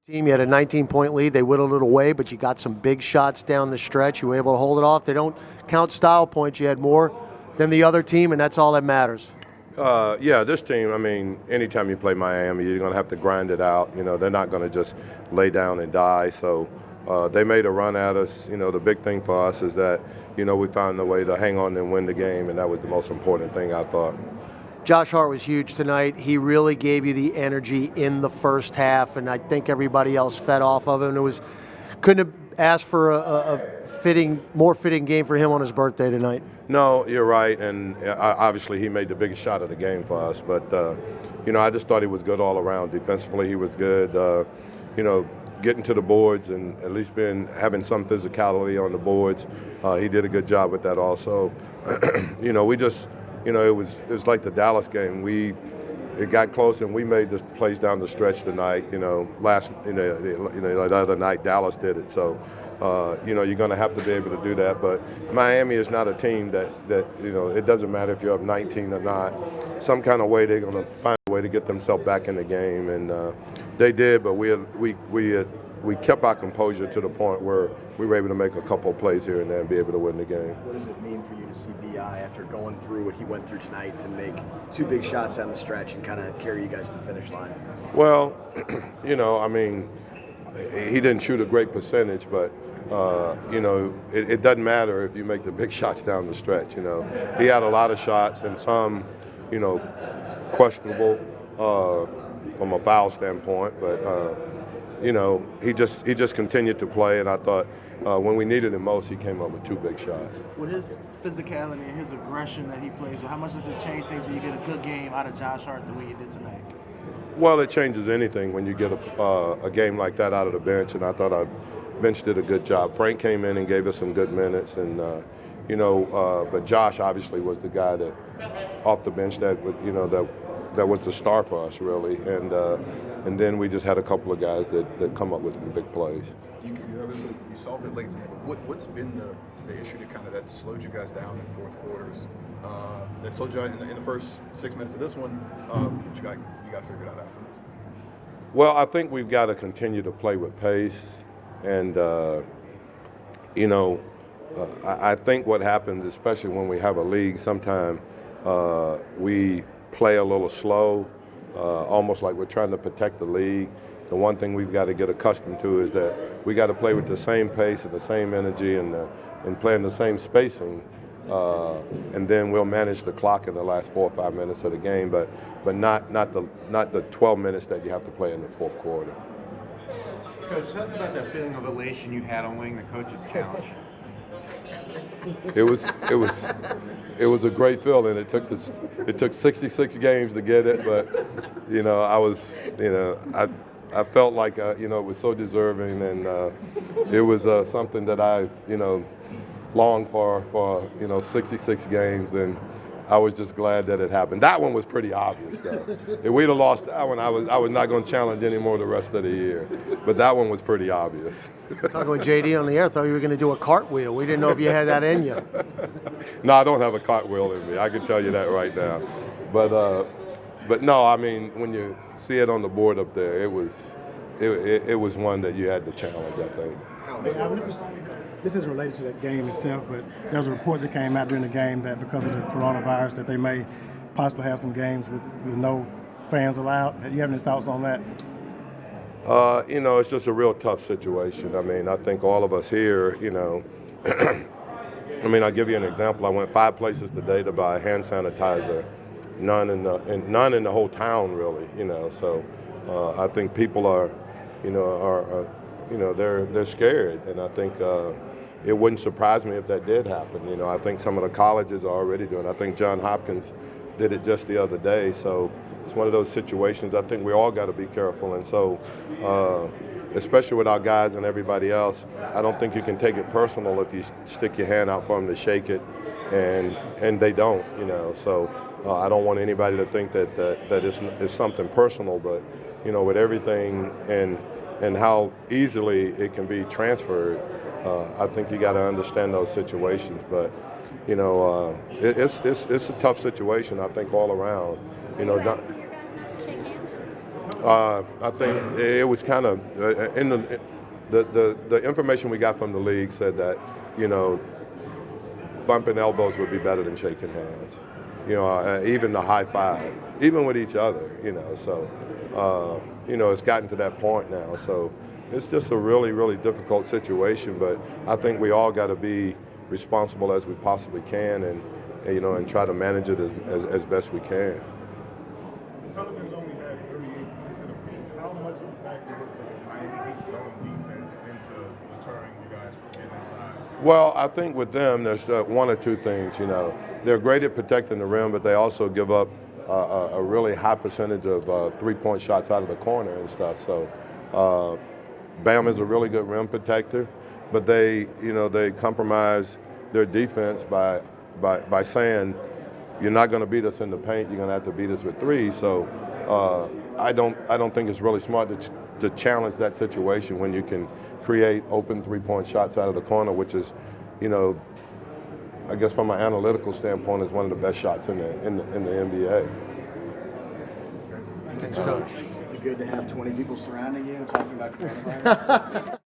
team. You had a 19-point lead. They whittled it away, but you got some big shots down the stretch. You were able to hold it off. They don't count style points. You had more than the other team, and that's all that matters. Yeah, this team, I mean, anytime you play Miami, you're going to have to grind it out. You know, they're not going to just lay down and die. So they made a run at us. You know, the big thing for us is that, you know, we found a way to hang on and win the game, and that was the most important thing, I thought. Josh Hart was huge tonight. He really gave you the energy in the first half, and I think everybody else fed off of him. Couldn't have asked for a more fitting game for him on his birthday tonight. No, you're right, and obviously he made the biggest shot of the game for us. But you know, I just thought he was good all around. Defensively, he was good. You know, getting to the boards and at least having some physicality on the boards. He did a good job with that also. You know, it was like the Dallas game. It got close, and we made this plays down the stretch tonight. You know, the other night Dallas did it. So, you know, you're going to have to be able to do that. But Miami is not a team that you know, it doesn't matter if you're up 19 or not. Some kind of way they're going to find a way to get themselves back in the game, and they did. But we kept our composure to the point where we were able to make a couple of plays here and there and be able to win the game. What does it mean for you to see B.I. after going through what he went through tonight to make two big shots down the stretch and kind of carry you guys to the finish line? Well, you know, I mean, he didn't shoot a great percentage, but you know, it doesn't matter if you make the big shots down the stretch. You know, he had a lot of shots and some, you know, questionable from a foul standpoint, but you know, he just continued to play, and I thought when we needed him most, he came up with two big shots. With his physicality and his aggression that he plays, well, how much does it change things when you get a good game out of Josh Hart the way you did tonight? Well, it changes anything when you get a game like that out of the bench, and I thought our bench did a good job. Frank came in and gave us some good minutes, and you know, but Josh obviously was the guy that off the bench that was the star for us really, and then we just had a couple of guys that come up with some big plays. You solved it late tonight, but what's been the issue that slowed you guys down in fourth quarters? That slowed you out in the first 6 minutes of this one. You got to figure it out afterwards. Well, I think we've got to continue to play with pace, and you know, I think what happens, especially when we have a league, sometimes we play a little slow, almost like we're trying to protect the league. The one thing we've got to get accustomed to is that we got to play with the same pace and the same energy and play in the same spacing, and then we'll manage the clock in the last 4 or 5 minutes of the game, but not the 12 minutes that you have to play in the fourth quarter. Coach, tell us about that feeling of elation you had on winning the coach's challenge. It was a great feeling. It took 66 games to get it, but you know, I felt like you know, it was so deserving, and it was something that I longed for 66 games, and I was just glad that it happened. That one was pretty obvious, though. If we'd have lost that one, I was not going to challenge anymore the rest of the year. But that one was pretty obvious. Talking with JD on the air, thought you were going to do a cartwheel. We didn't know if you had that in you. No, I don't have a cartwheel in me. I can tell you that right now. But no, I mean, when you see it on the board up there, it was one that you had to challenge, I think. This is related to that game itself, but there was a report that came out during the game that because of the coronavirus that they may possibly have some games with no fans allowed. Do you have any thoughts on that? You know, it's just a real tough situation. I mean, I think all of us here, you know, I mean, I'll give you an example. I went 5 places today to buy hand sanitizer, none in the whole town really, you know. So I think people are they're scared, and I think it wouldn't surprise me if that did happen. You know, I think some of the colleges are already doing it. I think Johns Hopkins did it just the other day. So it's one of those situations. I think we all got to be careful, and so especially with our guys and everybody else, I don't think you can take it personal if you stick your hand out for them to shake it, and they don't. You know, so I don't want anybody to think that it's something personal, but you know, with everything and how easily it can be transferred, I think you got to understand those situations. But you know, it's a tough situation, I think, all around. You know, I think it was kind of in the information we got from the league said that, you know, bumping elbows would be better than shaking hands. You know, even the high five, even with each other, you know. So, you know, it's gotten to that point now. So it's just a really, really difficult situation. But I think we all got to be responsible as we possibly can, and you know, and try to manage it as best we can. The Pelicans only had 38 points in the paint. How much of a factor was the Miami Heat zone defense into deterring you guys from getting inside? Well, I think with them, there's one or two things. You know, they're great at protecting the rim, but they also give up a really high percentage of three-point shots out of the corner and stuff. So, Bam is a really good rim protector, but they, you know, they compromise their defense by saying, you're not going to beat us in the paint. You're going to have to beat us with threes. So, I don't think it's really smart to challenge that situation when you can create open three-point shots out of the corner, which is, you know, I guess from an analytical standpoint, is one of the best shots in the NBA. Thanks, Coach. Is it good to have 20 people surrounding you talking about coronavirus?